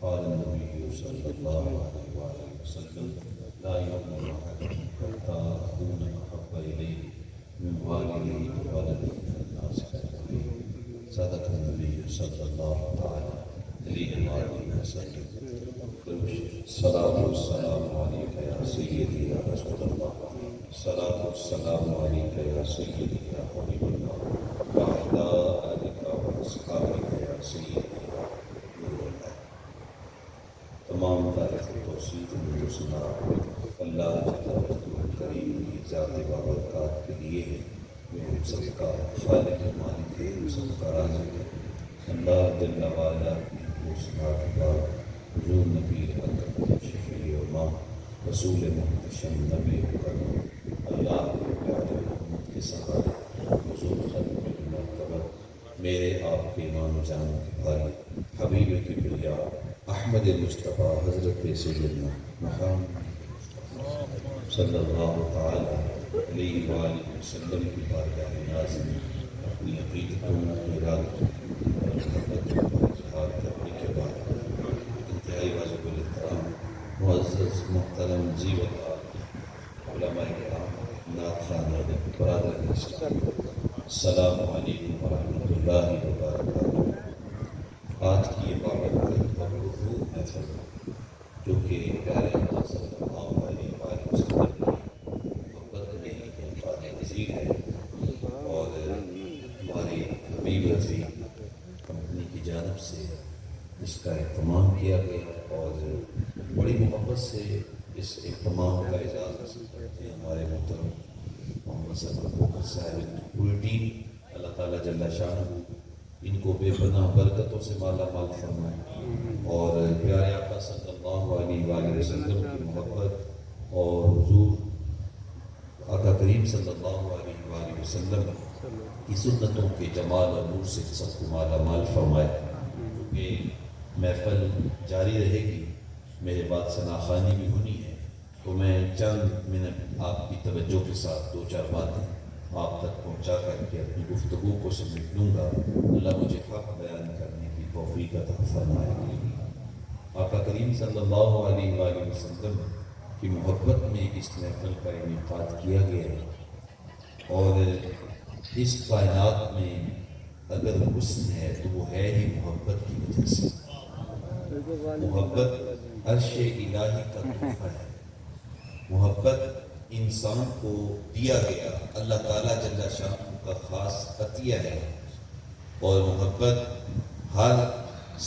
قال النبي صلى الله عليه وسلم لا يؤمن أحدكم حتى أكون أحب إليه من والده وولده والناس أجمعين. صدق النبي صلى الله عليه وسلم. الصلاة والسلام عليك يا سيدي يا رسول الله. الصلاة والسلام عليك يا سيدي يا حبيب الله وعلى آلك وأصحابك يا سيدي يا نور الله. تمام تعریف و توصیف مجھے اللہ جل کریم کی ذات بابرکات کے لیے ہے. وہ سب کا خالق مالک ہے، سب کا رازق ہے. اللہ جل وعلا کی حسنا کے بعد حضور نبی اکرم شفیع امام رسول محتشم نبی مکرم اللہ کے پیارے محمد کے سہارے حضور خلق المرتبہ میرے آپ کے امام جان کے بھائی حبیب کبریا احمد مصطفیٰ حضرت سیدنا محمد صلی اللہ تعالی علیہ وآلہ وسلم کی بارگاہ ناز میں اپنی عقیدتوں ارادتوں اور محبت کا اظہار کرنے کے بعد انتہائی واجب الاحترام معزز محترم زیوت علماء کرام نعت خوانان برادران اسلام السلام علیکم ورحمۃ اللہ وبرکاتہ. آج کی یہ بابرکت اور روح محفل جو کہ پیارے اللہ صلی اللہ علیہ وآلہ وسلم کی محبت میں انعقاد پذیر ہے اور ہماری حبیب رفیع کمپنی کی جانب سے اس کا اہتمام کیا گیا اور بڑی محبت سے اس اہتمام کا اعزاز حاصل کرتے ہیں ہمارے محترم محمد صاحب صاحب پوری ٹیم. اللہ تعالیٰ جل شانہ ان کو بے پناہ برکتوں سے مالا مال فرمائے اور پیارے آقا صلی اللہ علیہ وآلہ وسلم کی محبت اور حضور آقا کریم صلی اللہ علیہ وآلہ وسلم کی سنتوں کے جمال اور نور سے سب کو مالا مال فرمائے. کیونکہ محفل جاری رہے گی، میرے بعد ثنا خوانی بھی ہونی ہے، تو میں چند منٹ آپ کی توجہ کے ساتھ دو چار باتیں آپ تک پہنچا کر کے اپنی گفتگو کو سمیٹ لوں گا. اللہ مجھے حق بیان کرنے کی توفیق عطا فرمائے. آقا کریم صلی اللہ علیہ وآلہ وسلم کی محبت میں اس محفل کا انعقاد کیا گیا ہے اور اس کائنات میں اگر حسن ہے تو وہ ہے ہی محبت کی وجہ سے. محبت عرش الہی کا تحفہ ہے. محبت انسان کو دیا گیا اللہ تعالیٰ جل شانہ کا خاص عطیہ ہے اور محبت ہر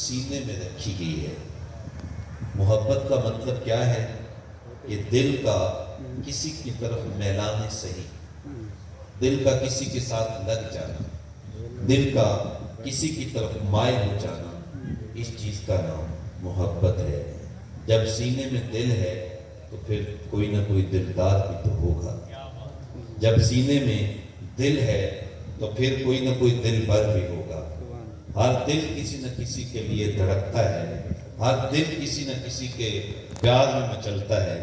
سینے میں رکھی گئی ہے. محبت کا مطلب کیا ہے کہ دل کا کسی کی طرف میلان صحیح، دل کا کسی کے ساتھ لگ جانا، دل کا کسی کی طرف مائل ہو جانا، اس چیز کا نام محبت ہے. جب سینے میں دل ہے تو پھر کوئی نہ کوئی دلدار بھی تو ہوگا. جب سینے میں دل ہے تو پھر کوئی نہ کوئی دل بر بھی ہوگا. ہر دل کسی نہ کسی کے لیے دھڑکتا ہے، ہر دل کسی نہ کسی کے پیار میں مچلتا ہے.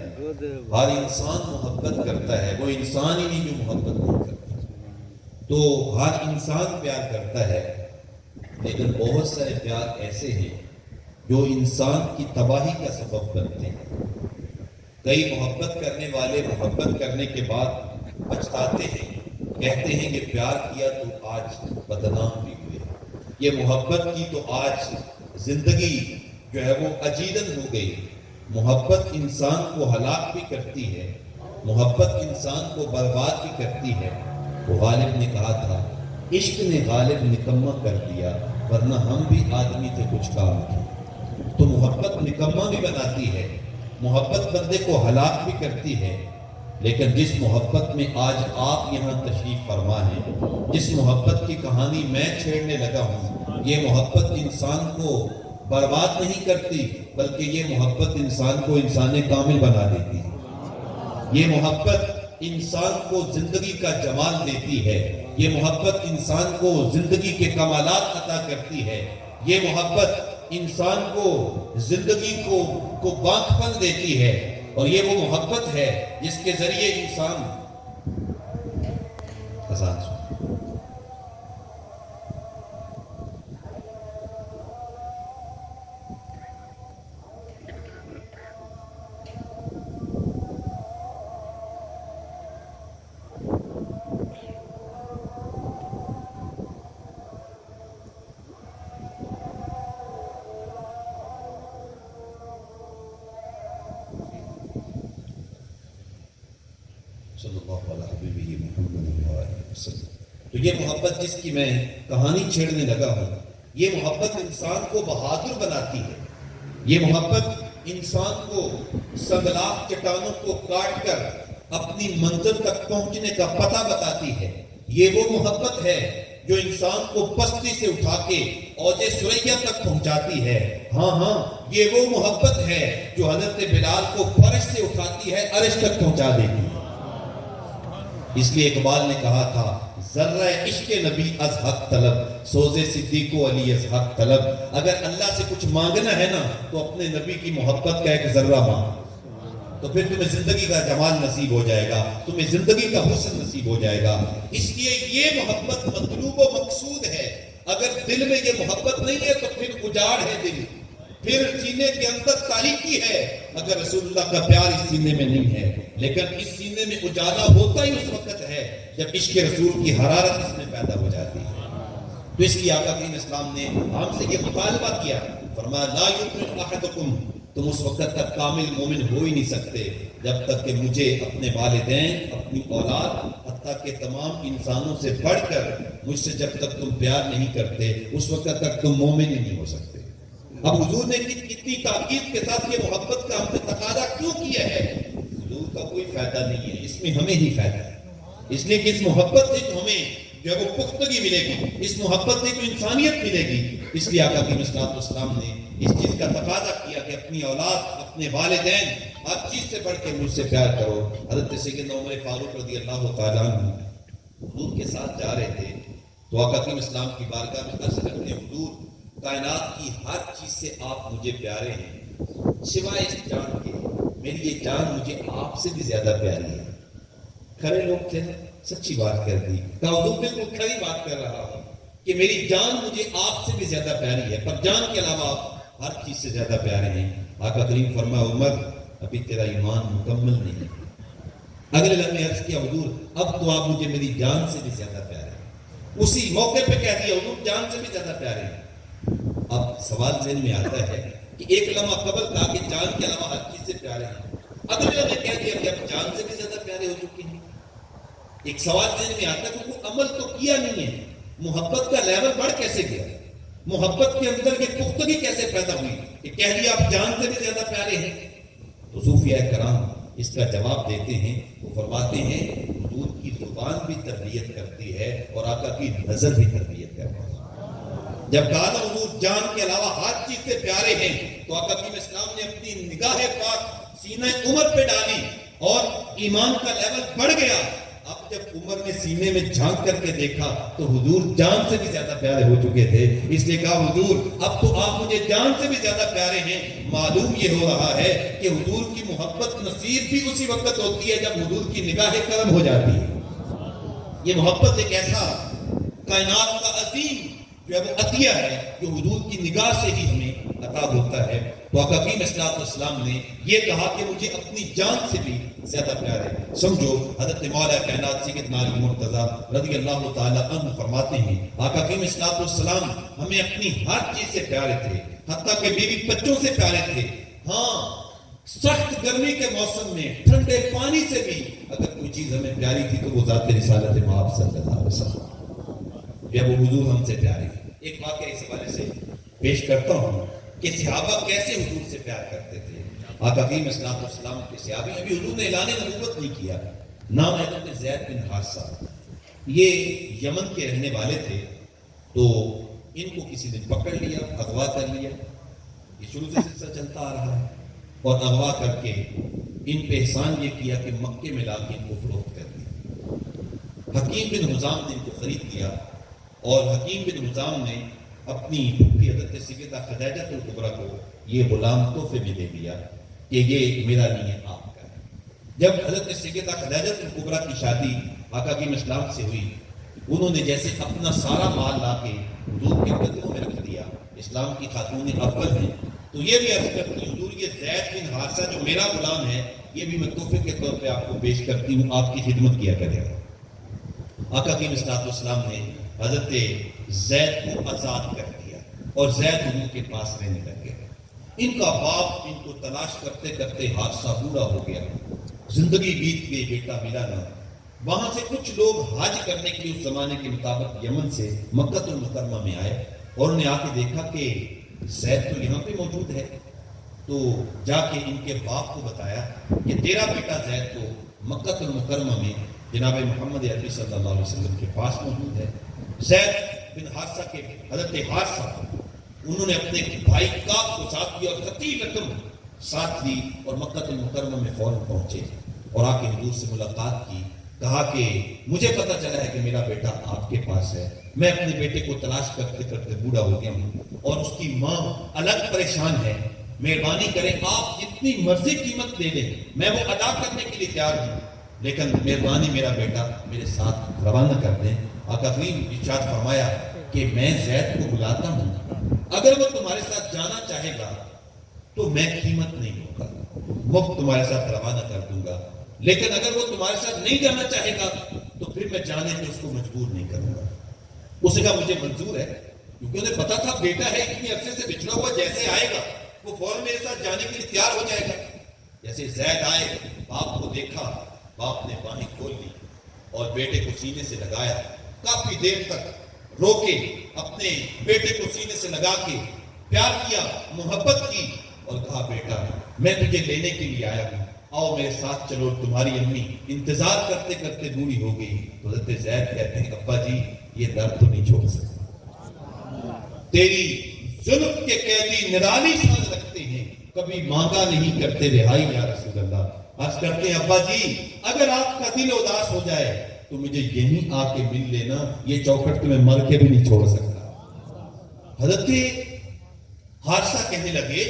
ہر انسان محبت کرتا ہے، وہ انسان ہی نہیں جو محبت نہیں کرتا. تو ہر انسان پیار کرتا ہے، لیکن بہت سارے پیار ایسے ہیں جو انسان کی تباہی کا سبب بنتے ہیں. کئی محبت کرنے والے محبت کرنے کے بعد پچھتاتے ہیں، کہتے ہیں کہ پیار کیا تو آج بدنام بھی ہوئے، یہ محبت کی تو آج زندگی جو ہے وہ اجیرن ہو گئی. محبت انسان کو ہلاک بھی کرتی ہے، محبت انسان کو برباد بھی کرتی ہے. وہ غالب نے کہا تھا عشق نے غالب نکمہ کر دیا، ورنہ ہم بھی آدمی تھے کچھ کام کے. تو محبت نکمہ بھی بناتی ہے، محبت بندے کو ہلاک بھی کرتی ہے. لیکن جس محبت میں آج آپ یہاں تشریف فرما ہیں، جس محبت کی کہانی میں چھیڑنے لگا ہوں، یہ محبت انسان کو برباد نہیں کرتی، بلکہ یہ محبت انسان کو انسان کامل بنا دیتی ہے۔ یہ محبت انسان کو زندگی کا جمال دیتی ہے، یہ محبت انسان کو زندگی کے کمالات عطا کرتی ہے، یہ محبت انسان کو زندگی کو بانک پن دیتی ہے، اور یہ وہ محبت ہے جس کے ذریعے انسان آزاد ہو۔ صلی اللہ علیہ حبیبہ محمد علیہ وسلم۔ تو یہ محبت جس کی میں کہانی چھیڑنے لگا ہوں، یہ محبت انسان کو بہادر بناتی ہے، یہ محبت انسان کو سنگلاخ چٹانوں کو کاٹ کر اپنی منزل تک پہنچنے کا پتہ بتاتی ہے، یہ وہ محبت ہے جو انسان کو پستی سے اٹھا کے اوج ثریا تک پہنچاتی ہے۔ ہاں یہ وہ محبت ہے جو حضرت بلال کو فرش سے اٹھاتی ہے، عرش تک پہنچا دیتی ہے۔ اس لیے اقبال نے کہا تھا، ذرہ عشق نبی از حق طلب، سوز صدیق و علی از حق طلب۔ اگر اللہ سے کچھ مانگنا ہے نا تو اپنے نبی کی محبت کا ایک ذرہ مانگ، تو پھر تمہیں زندگی کا جمال نصیب ہو جائے گا، تمہیں زندگی کا حسن نصیب ہو جائے گا۔ اس لیے یہ محبت مطلوب و مقصود ہے۔ اگر دل میں یہ محبت نہیں ہے تو پھر اجاڑ ہے دل، پھر سینے کے اندر تاریکی ہے۔ اگر رسول اللہ کا پیار اس سینے میں نہیں ہے، لیکن اس سینے میں اجالا ہوتا ہی اس وقت ہے جب عشق رسول کی حرارت اس میں پیدا ہو جاتی ہے۔ تو اس لیے آقا کریم اسلام نے ہم سے یہ مطالبہ کیا، فرمایا لا یؤمن احدکم، تم اس وقت تک کامل مومن ہو ہی نہیں سکتے جب تک کہ مجھے اپنے والدین، اپنی اولاد، حتیٰ کہ تمام انسانوں سے بڑھ کر مجھ سے جب تک تم پیار نہیں کرتے، اس وقت تک تم مومن ہی نہیں ہو سکتے۔ اب حضور نے کتنی تاکید کے ساتھ یہ محبت کا ہم سے تقاضا کیوں کیا ہے؟ حضور کا کوئی فائدہ نہیں ہے، اس میں ہمیں ہی فائدہ ہے۔ اس لیے کہ اس محبت سے تو ہمیں جو ہے وہ پختگی ملے گی، اس محبت سے تو انسانیت ملے گی۔ اس لیے آقا کریم صلی اللہ علیہ وسلم نے اس چیز کا تقاضا کیا کہ اپنی اولاد، اپنے والدین، ہر چیز سے بڑھ کے مجھ سے پیار کرو۔ حضرت سیدنا عمر فاروق رضی اللہ تعالیٰ عنہ حضور کے ساتھ جا رہے تھے تو آقا کریم اسلام کی بارگاہ میں عرض کرتے ہیں، حضور کائنات کی ہر چیز سے آپ مجھے پیارے ہیں، سوائے اس جان کے، میری یہ جان مجھے آپ سے بھی زیادہ پیاری ہے۔ کھڑے لوگ تھے، سچی بات کر دی، کہا حضور بالکل کھڑی بات کر رہا ہوں کہ میری جان مجھے آپ سے بھی زیادہ پیاری ہے، پر جان کے علاوہ آپ ہر چیز سے زیادہ پیارے ہیں۔ آقا کریم فرمایا عمر ابھی تیرا ایمان مکمل نہیں ہے۔ اگلے لمحے عرض کیا حضور اب تو آپ مجھے میری جان سے بھی زیادہ پیارے ہیں۔ اسی موقع پہ کہہ دیا حضور جان سے بھی زیادہ پیارے ہیں۔ اب سوال ذہن میں آتا ہے کہ ایک لمحہ قبل کہا کہ جان کے علاوہ ہر چیز سے پیارے ہیں، اگلے لمحے کہہ دیا کہ اب جان سے بھی زیادہ پیارے ہو چکے ہیں۔ ایک سوال ذہن میں آتا ہے کہ وہ عمل تو کیا نہیں ہے، محبت کا لیول بڑھ کیسے گیا، محبت کے اندر یہ پختگی کیسے پیدا ہوئی کہ کہہ دیا آپ جان سے بھی زیادہ پیارے ہیں؟ تو صوفیاء کرام اس کا جواب دیتے ہیں، وہ فرماتے ہیں حضور کی زبان بھی تربیت کرتی ہے اور آقا کی نظر بھی تربیت کرتی ہے۔ جب کہا نا حضور جان کے علاوہ ہر چیز سے پیارے ہیں، تو آقا کریم اسلام نے اپنی نگاہ پاک سینہ عمر پہ ڈالی اور ایمان کا لیول بڑھ گیا۔ اب جب عمر نے سینے میں جھانک کر کے دیکھا تو حضور جان سے بھی زیادہ پیارے ہو چکے تھے۔ اس لیے کہا حضور اب تو آپ مجھے جان سے بھی زیادہ پیارے ہیں۔ معلوم یہ ہو رہا ہے کہ حضور کی محبت نصیب بھی اسی وقت ہوتی ہے جب حضور کی نگاہ کرم ہو جاتی ہے۔ یہ محبت ایک ایسا کائنات کا عظیم جو ہے وہ عطیہ ہے جو حضور کی نگاہ سے ہی ہمیں عطا ہوتا ہے۔ تو آقا کریم صلی اللہ علیہ وسلم نے یہ کہا کہ مجھے اپنی جان سے بھی زیادہ پیار ہے۔ سمجھو حضرت مولا کائنات سیدنا علی مرتضیٰ رضی اللہ تعالیٰ عنہ فرماتے ہیں آقا کریم صلی اللہ علیہ وسلم ہمیں اپنی ہر چیز سے پیارے تھے، حتیٰ کہ بیوی بچوں سے پیارے تھے۔ ہاں سخت گرمی کے موسم میں ٹھنڈے پانی سے بھی اگر کوئی چیز ہمیں پیاری تھی تو وہ ذات رسالت مآب صلی اللہ علیہ وسلم، جب وہ حضور ہم سے پیارے تھے۔ ایک واقعہ اس حوالے سے پیش کرتا ہوں کہ صحابہ کیسے حضور سے پیار کرتے تھے۔ آقا کریم صلی اللہ علیہ وسلم کے صحابی، ابھی حضور نے اعلان نبوت نہیں کیا، نام حضرت زید بن حارثہ، یہ یمن کے رہنے والے تھے، تو ان کو کسی نے پکڑ لیا، اغوا کر لیا، یہ شروع سے سلسلہ چلتا آ رہا ہے، اور اغوا کر کے ان پہ احسان یہ کیا کہ مکے میں لا کے ان کو فروخت کر دیا۔ حکیم بن حزام نے ان کو خرید لیا، اور حکیم بن حزام نے اپنی پھوپھی حضرت سیدہ خدیجہ الکبریٰ کو یہ غلام تحفے میں دے دیا کہ یہ میرا نہیں ہے، آپ کا ہے۔ جب حضرت سیدہ خدیجہ الکبریٰ کی شادی آقا کی اسلام سے ہوئی، انہوں نے جیسے اپنا سارا مال لا کے حضور کے قدموں میں رکھ دیا، اسلام کی خاتون اول ہیں، تو یہ بھی عرض کرتی ہوں حضور، یہ زید بن حارثہ جو میرا غلام ہے، یہ بھی میں تحفے کے طور پہ آپ کو پیش کرتی ہوں، آپ کی خدمت کیا کرے گا۔ آقا کی اسلام نے حضرت زید کو آزاد کر دیا، اور زید حضور کے پاس رہنے لگ گیا۔ ان کا باپ ان کو تلاش کرتے کرتے حادثہ بوڑھا ہو گیا، زندگی بیت گئی، بیٹا ملا نہ۔ وہاں سے کچھ لوگ حج کرنے کے لیے اس زمانے کے مطابق یمن سے مکہ المکرمہ میں آئے، اور انہوں نے آ کے دیکھا کہ زید تو یہاں پہ موجود ہے، تو جا کے ان کے باپ کو بتایا کہ تیرا بیٹا زید تو مکہ المکرمہ میں جناب محمد عربی صلی اللہ علیہ وسلم کے پاس موجود ہے۔ زید بن حارثہ کے حضرت حارثہ انہوں نے اپنے بھائی کعب کو ساتھ لیا اور خطیر رقم ساتھ لی، اور مکہ المکرمہ میں فوراً پہنچے اور آ کے حضور سے ملاقات کی، کہا کہ مجھے پتہ چلا ہے کہ میرا بیٹا آپ کے پاس ہے، میں اپنے بیٹے کو تلاش کرتے کرتے بوڑھا ہو گیا ہوں، اور اس کی ماں الگ پریشان ہے، مہربانی کریں آپ جتنی مرضی قیمت دے دیں، میں وہ ادا کرنے کے لیے تیار ہوں، لیکن مہربانی میرا بیٹا میرے ساتھ روانہ کر دیں۔ آقا کریم ارشاد فرمایا کہ میں زید کو بلاتا ہوں، اگر وہ تمہارے ساتھ جانا چاہے گا تو میں قیمت نہیں دوں گا، مفت تمہارے ساتھ روانہ کر دوں گا، لیکن اگر وہ تمہارے ساتھ نہیں جانا چاہے گا تو پھر میں جانے پہ اس کو مجبور نہیں کروں گا۔ اس نے کہا مجھے منظور ہے، کیونکہ انہیں پتا تھا بیٹا ہے اتنی عرصے سے بچھڑا ہوا، جیسے آئے گا وہ فوراً میرے ساتھ جانے کے لیے تیار ہو جائے گا۔ جیسے زید آئے، باپ کو دیکھا، باپ نے باہیں کھول لی اور بیٹے کو سینے سے لگایا، کافی دیر تک رو کے اپنے بیٹے کو سینے سے لگا کے پیار کیا، محبت کی، اور کہا بیٹا میں تجھے لینے کے لیے آیا ہوں، آؤ میرے ساتھ چلو۔ تمہاری امی انتظار کرتے کرتے بوڑھی ہو گئی، تو حضرت زید کہتے ہیں ابا جی یہ درد تو نہیں چھوڑ سکتا، تیری ظلم کے قیدی نرالی شان رکھتے ہیں، کبھی مانگا نہیں کرتے رہائی یا رسول اللہ۔ عرض کرتے ہیں ابا جی اگر آپ کا دل اداس ہو جائے تو مجھے یہیں آ کے مل لینا، یہ چوکھٹ میں مر کے بھی نہیں چھوڑ سکتا۔ حضرت حارثہ کہنے لگے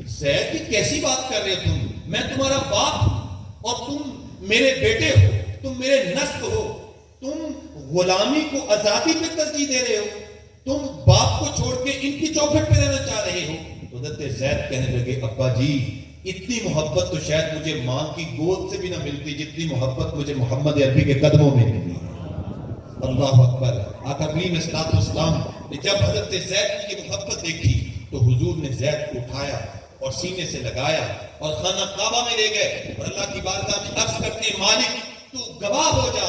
زید یہ کیسی بات کر رہے ہو تم، میں تمہارا باپ ہوں اور تم میرے بیٹے ہو، تم میرے نسل ہو، تم غلامی کو آزادی پہ ترجیح دے رہے ہو، تم باپ کو چھوڑ کے ان کی چوکھٹ پہ رہنا چاہ رہے ہو۔ تو حضرت زید کہنے لگے ابا جی اتنی محبت تو شاید مجھے ماں کی گود سے بھی نہ ملتی جتنی محبت مجھے محمد عربی کے قدموں میں ملی ہے۔ اللہ اکبر۔ آقا کریم اسلام نے جب حضرت زید کی محبت دیکھی تو حضور نے زید کو اٹھایا اور سینے سے لگایا اور خانہ کعبہ میں لے گئے، اور اللہ کی بارگاہ میں عرض کرتے ہیں مالک تو گواہ ہو جا،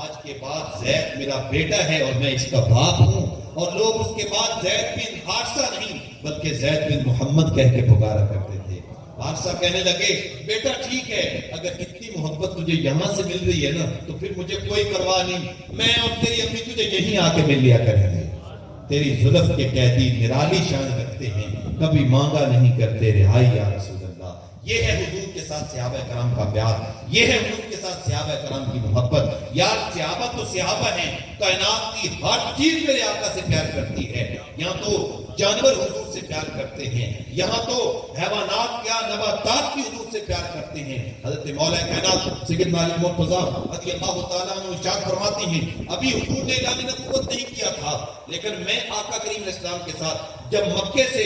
آج کے بعد زید میرا بیٹا ہے اور میں اس کا باپ ہوں، اور لوگ اس کے بعد زید بن حارثہ نہیں بلکہ زید بن محمد کہہ کے پکارا کرتے تھے۔ حارثہ کہنے لگے بیٹا ٹھیک ہے، اگر اتنی محبت تجھے یہاں سے مل رہی ہے نا تو پھر مجھے کوئی پرواہ نہیں، میں اور تیری امی تجھے یہیں آ کے مل لیا کریں گے۔ تیری زلف کے قیدی نرالی شان رکھتے ہیں، کبھی مانگا نہیں کرتے رہائی یا رسول اللہ۔ یہ ہے حضور کے ساتھ صحابہ کرام کا پیار، یہ ہے حضور کے ساتھ صحابہ کرام کی محبت۔ یار صحابہ تو صحابہ ہیں، کائنات کی ہر چیز میرے آقا سے پیار کرتی ہے، یہاں تو جانور حضور سے پیار کرتے ہیں، یہاں تو حیوانات کیا نباتات بھی حضور سے پیار کرتے ہیں۔ حضرت مولا کائنات سیدنا علی مرتضیٰ رضی اللہ تعالیٰ عنہ ارشاد فرماتے ہیں ابھی حضور نے اعلان نبوت نہیں کیا تھا، لیکن میں آقا کریم اسلام کے ساتھ جب مکے سے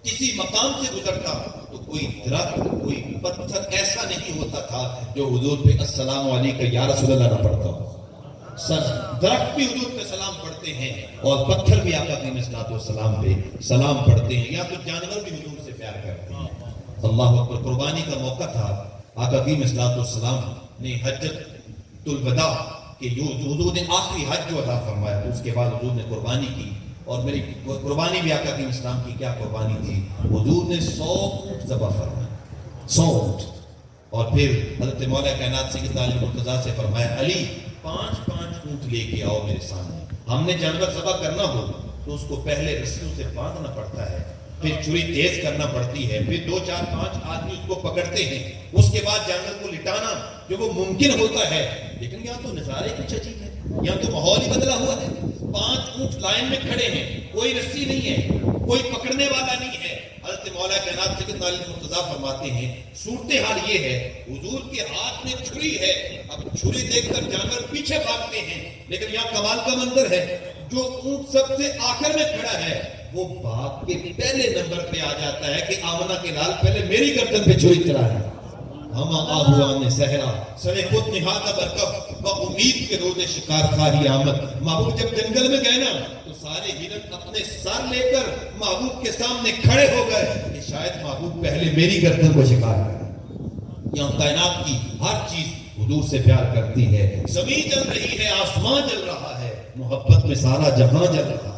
کسی مقام سے گزرتا تو کوئی درخت کوئی پتھر ایسا نہیں ہوتا تھا جو حضور پہ السلام علیکم یا رسول اللہ نہ پڑھتا ہو۔ درخت بھی حضور پہ سلام پڑھتے ہیں اور پتھر بھی آقا کریم السلام پہ سلام پڑھتے ہیں، یا تو جانور بھی حضور سے پیار کرتے ہیں۔ اللہ اکبر۔ قربانی کا موقع تھا، آقا کریم السلام نے حجۃ الوداع کہ جو حضور نے آخری حج جو ادا فرمایا تو اس کے بعد حضور نے قربانی کی، اور میری قربانی بھی آقا کریم اسلام کی کیا قربانی تھی، حضور نے 100 اونٹ ذبح فرمائے، 100 اونٹ. اور پھر حضرت مولا کائنات سیدنا علی مرتضیٰ سے فرمایا علی 5 اونٹ لے کے آؤ میرے سامنے. ہم نے جانور ذبح کرنا ہو تو اس کو پہلے رسیوں سے باندھنا پڑتا ہے, پھر چھری تیز کرنا پڑتی ہے, پھر 2 4 5 آدمی اس کو پکڑتے ہیں, اس کے بعد جانور کو لٹانا جو وہ ممکن ہوتا ہے. لیکن یہاں تو نظارے کچھ عجیب ہے, یہاں تو ماحول ہی بدلا ہوا ہے. 5 اونٹ لائن میں کھڑے ہیں, کوئی رسی نہیں ہے, کوئی پکڑنے والا نہیں ہے. حضرت مولا کائنات سیدنا علی مرتضیٰ فرماتے ہیں صورتحال یہ ہے, حضور کے ہاتھ میں چھری ہے. اب چھری دیکھ کر جانور پیچھے بھاگتے ہیں, لیکن یہاں کمال کا منظر ہے, جو اونٹ سب سے آخر میں کھڑا ہے وہ باغ کے پہلے نمبر پہ آ جاتا ہے کہ آمنہ کے لال پہلے میری گردن پہ چھری چلا ہے. ہم آہوان صحرا سرے خود نہادہ برکف با امید کے روز شکار خواہی آمد. محبوب جب جنگل میں گئے نا تو سارے ہرن اپنے سر لے کر محبوب کے سامنے کھڑے ہو گئے کہ شاید محبوب پہلے میری گردن کو شکار کرے. یہاں کائنات کی ہر چیز حضور سے پیار کرتی ہے. زمین جل رہی ہے, آسمان جل رہا ہے, محبت میں سارا جہاں جل رہا ہے.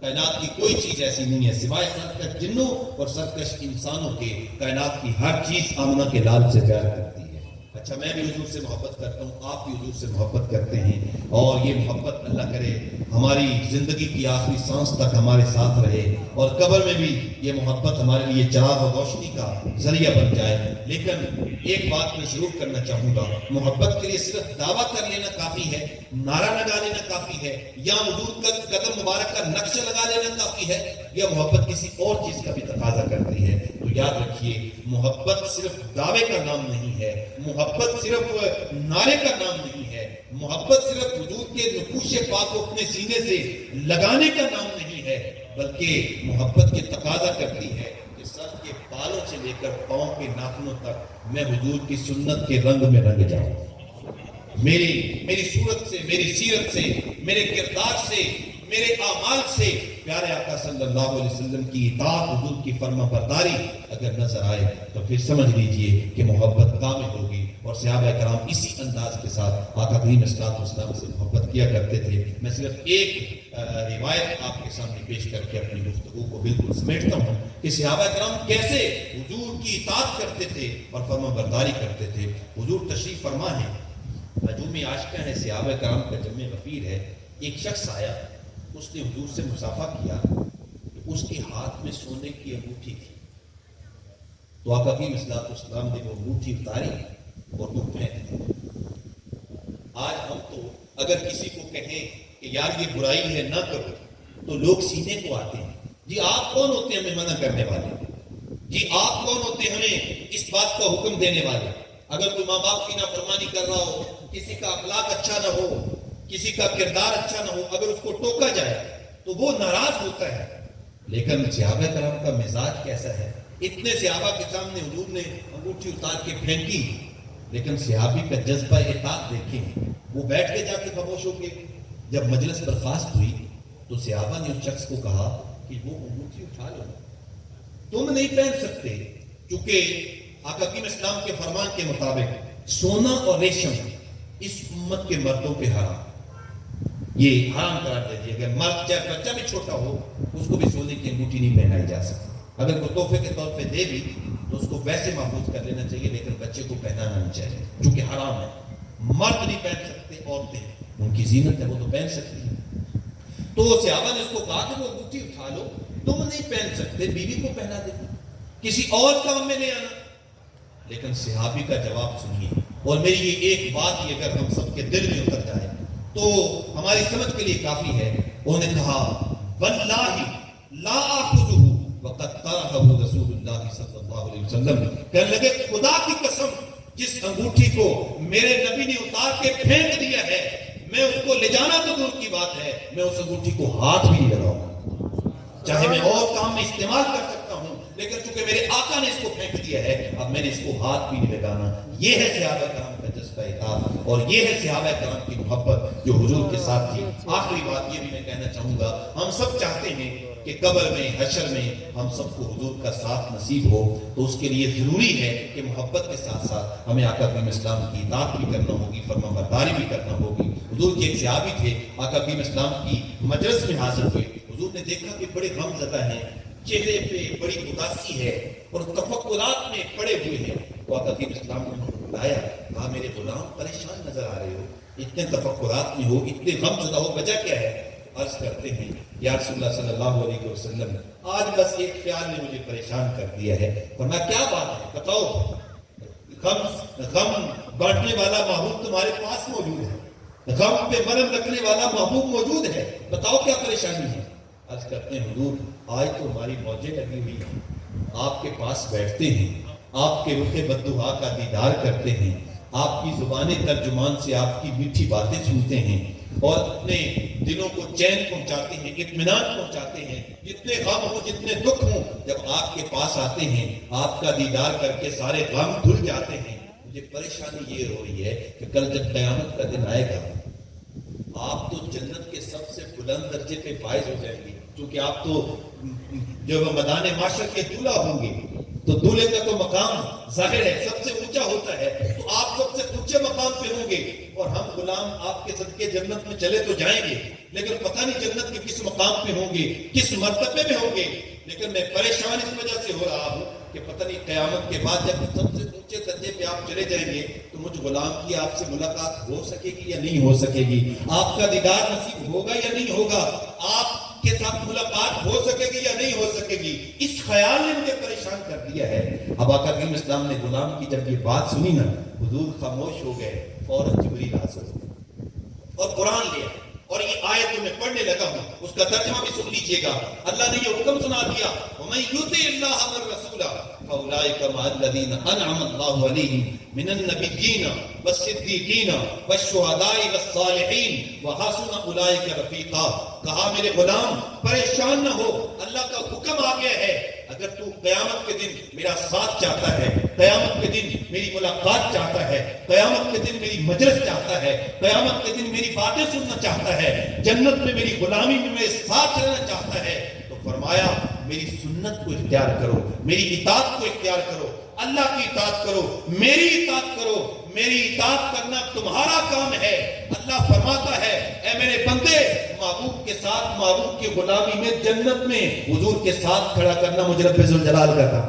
کائنات کی کوئی چیز ایسی نہیں ہے سوائے سرکش جنوں اور سرکش انسانوں کے. کائنات کی ہر چیز آمنہ کے لال سے پیار کرتی ہے. اچھا میں بھی حضور سے محبت کرتا ہوں, آپ بھی حضور سے محبت کرتے ہیں, اور یہ محبت اللہ کرے ہماری زندگی کی آخری سانس تک ہمارے ساتھ رہے, اور قبر میں بھی یہ محبت ہمارے لیے چراغ اور روشنی کا ذریعہ بن جائے. لیکن ایک بات میں ضرور کرنا چاہوں گا, محبت کے لیے صرف دعویٰ کر لینا کافی ہے, نعرہ لگا لینا کافی ہے, یا حضور کا قدم مبارک کا نقشہ لگا لینا کافی ہے, یا محبت کسی اور چیز کا بھی تقاضا کرتی ہے. تو یاد رکھیے محبت صرف دعوے کا نام نہیں ہے, محبت صرف نعرے کا نام نہیں ہے, محبت صرف حضور کے نقوش پاک کو اپنے سینے سے لگانے کا نام نہیں ہے, بلکہ محبت کے تقاضا کرتی ہے کہ سر کے بالوں سے لے کر پاؤں کے ناخنوں تک میں حضور کی سنت کے رنگ میں رنگ جاؤں. میری صورت سے, میری سیرت سے, میرے کردار سے, میرے اعمال سے پیارے آقا صلی اللہ علیہ وسلم کی اطاعت, حضور کی فرما برداری اگر نظر آئے تو پھر سمجھ لیجئے کہ محبت کامل ہوگی. اور صحابہ کرام اسی انداز کے ساتھ آقا کریم صلی اللہ علیہ وسلم سے محبت کیا کرتے تھے. میں صرف ایک روایت آپ کے سامنے پیش کر کے اپنی گفتگو کو بالکل سمیٹتا ہوں کہ صحابہ کرام کیسے حضور کی اطاعت کرتے تھے اور فرما برداری کرتے تھے. حضور تشریف فرما ہے, ہجوم عاشقہ ہے, صحابہ کرام کا جمع غفیر ہے. ایک شخص آیا, اس نے حضور سے مصافحہ کیا, اس کے ہاتھ میں سونے کی انگوٹھی تھی. تو آقا کریم صلی اللہ علیہ وسلم نے وہ انگوٹھی اتاری اور وہ پھینک دی. آج ہم تو اگر کسی کو کہیں کہ یار یہ برائی ہے نہ کرو تو لوگ سینے کو آتے ہیں. جی آپ کون ہوتے ہیں ہمیں منع کرنے والے؟ جی آپ کون ہوتے ہیں ہمیں اس بات کا حکم دینے والے؟ اگر کوئی ماں باپ کی نافرمانی کر رہا ہو, کسی کا اخلاق اچھا نہ ہو, کسی کا کردار اچھا نہ ہو, اگر اس کو ٹوکا جائے تو وہ ناراض ہوتا ہے. لیکن صحابہ کرام کا مزاج کیسا ہے؟ اتنے صحابہ کے سامنے حضور نے انگوٹھی اتار کے پھینکی, لیکن صحابی کا جذبہ اطاعت دیکھیں, وہ بیٹھ کے جا کے خاموش ہو کے. جب مجلس برخاست ہوئی تو صحابہ نے اس شخص کو کہا کہ وہ انگوٹھی اٹھا لو, تم نہیں پہن سکتے, کیونکہ آقا کریم اسلام کے فرمان کے مطابق سونا اور ریشم اس امت کے مردوں پہ حرام, یہ حرام قرار دے دیا گیا. مرد چاہے بچہ بھی چھوٹا ہو اس کو بھی سونے کی انگوٹھی نہیں پہنائی جا سکتی. اگر کوئی تحفے کے طور پہ دے بھی تو اس کو ویسے محفوظ کر لینا چاہیے, لیکن بچے کو پہنانا نہیں چاہیے کیونکہ حرام ہے. مرد نہیں پہن سکتے, عورتیں ان کی زینت ہے وہ تو پہن سکتی ہیں. تو صحابہ نے اس کو کہا کہ وہ انگوٹھی اٹھا لو, تم نہیں پہن سکتے, بیوی کو پہنا دے, کسی اور کام میں نہیں آنا. لیکن صحابی کا جواب سنیے, اور میری یہ ایک بات ہی اگر ہم سب کے دل میں اتر جائے تو ہماری سمجھ کے لیے کافی ہے. انہوں نے کہا واللہ لا آخذہ وقد طرحہ رسول اللہ صلی اللہ علیہ وسلم, کہنے لگے خدا کی قسم جس انگوٹھی کو میرے نبی نے اتار کے پھینک دیا ہے, میں اس کو لے جانا تو دور کی بات ہے, میں اس انگوٹھی کو ہاتھ بھی نہیں لگاؤں گا. چاہے میں اور کام میں استعمال کر سکتا ہوں, لیکن چونکہ میرے آقا نے اس کو پھینک دیا ہے, اب میں نے اس کو ہاتھ بھی نہیں لگانا. یہ ہے صحابہ کرام کا جذبہ اطاعت, اور یہ ہے صحابہ کرام کی محبت جو حضور کے ساتھ تھی. آخری بات یہ بھی میں کہنا چاہوں گا, ہم سب چاہتے ہیں کہ قبر میں, حشر میں ہم سب کو حضور کا ساتھ نصیب ہو, تو اس کے لیے ضروری ہے کہ محبت کے ساتھ ساتھ ہمیں آقا کریم اسلام کی اطاعت بھی کرنا ہوگی, فرما برداری بھی کرنا ہوگی. حضور کے ایک صحابی تھے, آقا کریم اسلام کی مجلس میں حاضر ہوئے. حضور نے دیکھا کہ بڑے غم زدہ ہیں, چہرے پہ بڑی اداسی ہے اور تفکرات میں پڑے ہوئے ہیں. تو آقا کریم اسلام نے بلایا, کہا میرے غلام پریشان نظر آ رہے ہو, اتنے تفکرات میں ہو, اتنے غم زدہ ہو, وجہ کیا ہے؟ عرض کرتے ہیں یا رسول اللہ صلی اللہ علیہ وسلم, آج بس ایک خیال نے مجھے پریشان کر دیا ہے. فرمایا کیا بات ہے بتاؤ؟ غم بانٹنے والا محبوب تمہارے پاس موجود ہے, غم پہ مرہم رکھنے والا محبوب موجود ہے, بتاؤ کیا پریشانی ہے؟ عرض کرتے ہیں حضور آج تو ہماری موجیں لگی ہوئی ہیں, آپ کے پاس بیٹھتے ہیں, آپ کے رخ بددعا کا دیدار کرتے ہیں, آپ کی زبان ترجمان سے آپ کی میٹھی باتیں سنتے ہیں اور اپنے دلوں کو چین پہنچاتے ہیں, اطمینان پہنچاتے ہیں. جتنے غم ہوں, جتنے دکھ ہوں, جب آپ کے پاس آتے ہیں آپ کا دیدار کر کے سارے غم دھل جاتے ہیں. مجھے پریشانی یہ ہو رہی ہے کہ کل جب قیامت کا دن آئے گا آپ تو جنت کے سب سے بلند درجے پہ فائز ہو جائیں گے, کیونکہ آپ تو جو میدان معاشر کے دولہا ہوں گے, تو دولہے کا تو مقام ظاہر ہے سب سے اونچا ہوتا ہے, تو آپ سب سے اونچے مقام پہ ہوں گے اور ہم غلام آپ کے صدقے جنت میں چلے تو جائیں گے, لیکن پتہ نہیں جنت کے کس مقام پہ ہوں گے, کس مرتبے میں ہوں گے. لیکن میں پریشان اس وجہ سے ہو رہا ہوں کہ پتہ نہیں قیامت کے بعد جب سب سے اونچے درجے پہ آپ چلے جائیں گے تو مجھ غلام کی آپ سے ملاقات ہو سکے گی یا نہیں ہو سکے گی, آپ کا دیدار نصیب ہوگا یا نہیں ہوگا, آپ کے ساتھ ملاقات ہو سکے گی یا نہیں ہو سکے گی. اس خیال نے مجھے پریشان کر دیا ہے. اب آقا کریم اسلام نے غلام کی جب یہ بات سنی نا, حضور خاموش ہو گئے, فوراً جبریل حاضر ہو اور قرآن لیا اور یہ آیت میں پڑھنے لگا ہوں, اس کا ترجمہ بھی سن لیجئے گا. اللہ نے یہ حکم سنا دیا, وَمَن يُطِعِ اللَّهَ وَالرَّسُولَ فَأُولَٰئِكَ مَعَ الَّذِينَ أَنْعَمَ اللَّهُ عَلَيْهِم مِّنَ النَّبِيِّينَ وَالصِّدِّيقِينَ وَالشُّهَدَاءِ وَالصَّالِحِينَ وَحَسُنَ أُولَٰئِكَ رَفِيقًا. کہا میرے غلام پریشان نہ ہو, اللہ کا حکم آ گیا ہے. اگر تو قیامت کے دن میرا ساتھ چاہتا ہے, قیامت کے دن میری ملاقات چاہتا ہے, قیامت کے دن میری مجلس چاہتا ہے, قیامت کے دن میری باتیں سننا چاہتا ہے, جنت میں میری غلامی میں میرے ساتھ رہنا چاہتا ہے, تو فرمایا میری سنت کو اختیار کرو, میری اطاعت کو اختیار کرو, اللہ کی اطاعت کرو, میری اطاعت کرو. میری اطاعت کرنا تمہارا کام ہے. اللہ فرماتا ہے اے میرے بندے, محبوب کے ساتھ محبوب کی غلامی میں جنت میں حضور کے ساتھ کھڑا کرنا مجھ رب ذوالجلال کا کام.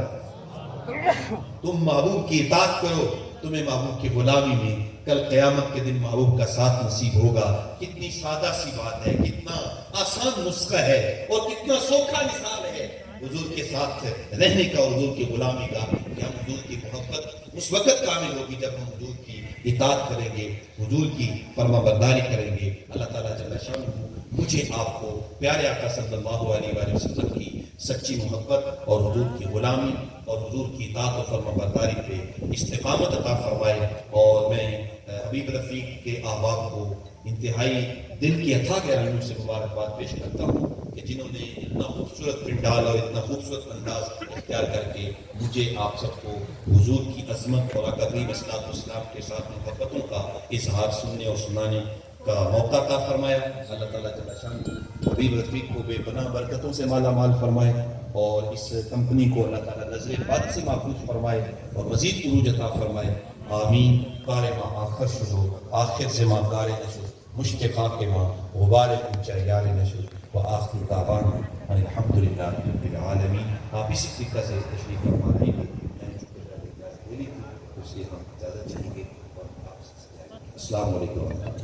تم محبوب کی اطاعت کرو, تمہیں محبوب کی غلامی میں کل قیامت کے دن محبوب کا ساتھ نصیب ہوگا. کتنی سادہ سی بات ہے, کتنا آسان نسخہ ہے اور کتنا سوکھا مثال ہے حضور کے ساتھ رہنے کا, حضور کی غلامی کا. کہ ہم حضور کی محبت اس وقت کامل ہوگی جب ہم حضور کی اطاعت کریں گے, حضور کی فرما برداری کریں گے. اللہ تعالیٰ جل شانہ مجھے آپ کو پیارے آقا صلی اللہ علیہ وآلہ وسلم کی سچی محبت اور حضور کی غلامی اور حضور کی اطاعت و فرما برداری پہ استقامت عطا فرمائے. اور میں حبیب رفیق کے احباب کو انتہائی دل کی اتھا گہرائیوں سے مبارکباد پیش کرتا ہوں کہ جنہوں نے اتنا خوبصورت پنڈال اور اتنا خوبصورت انداز اختیار کر کے مجھے آپ سب کو حضور کی عظمت اور آقا کریم صلی اللہ علیہ وسلم کے ساتھ محبتوں کا اظہار سننے اور سنانے کا موقع عطا فرمایا. اللہ تعالیٰ جل شانہ حبیب رفیق کو بے پناہ برکتوں سے مالا مال فرمائے اور اس کمپنی کو اللہ تعالیٰ نظر بد سے محفوظ فرمائے اور مزید عروج عطا فرمائے. آمین. کار ماں آخر شروع, آخر سے ماں کار نشو, مشتقا کے ماں غبار پوچھا یار نشو, و آخر دعوانا الحمدللہ رب العالمین. آپ اسی طریقہ سے تشریف فرما رہے ہیں. میں نے چکر کا اجازت دے لی تھی, اس لیے ہم اجازت چاہیں گے اور آپ سے السلام علیکم.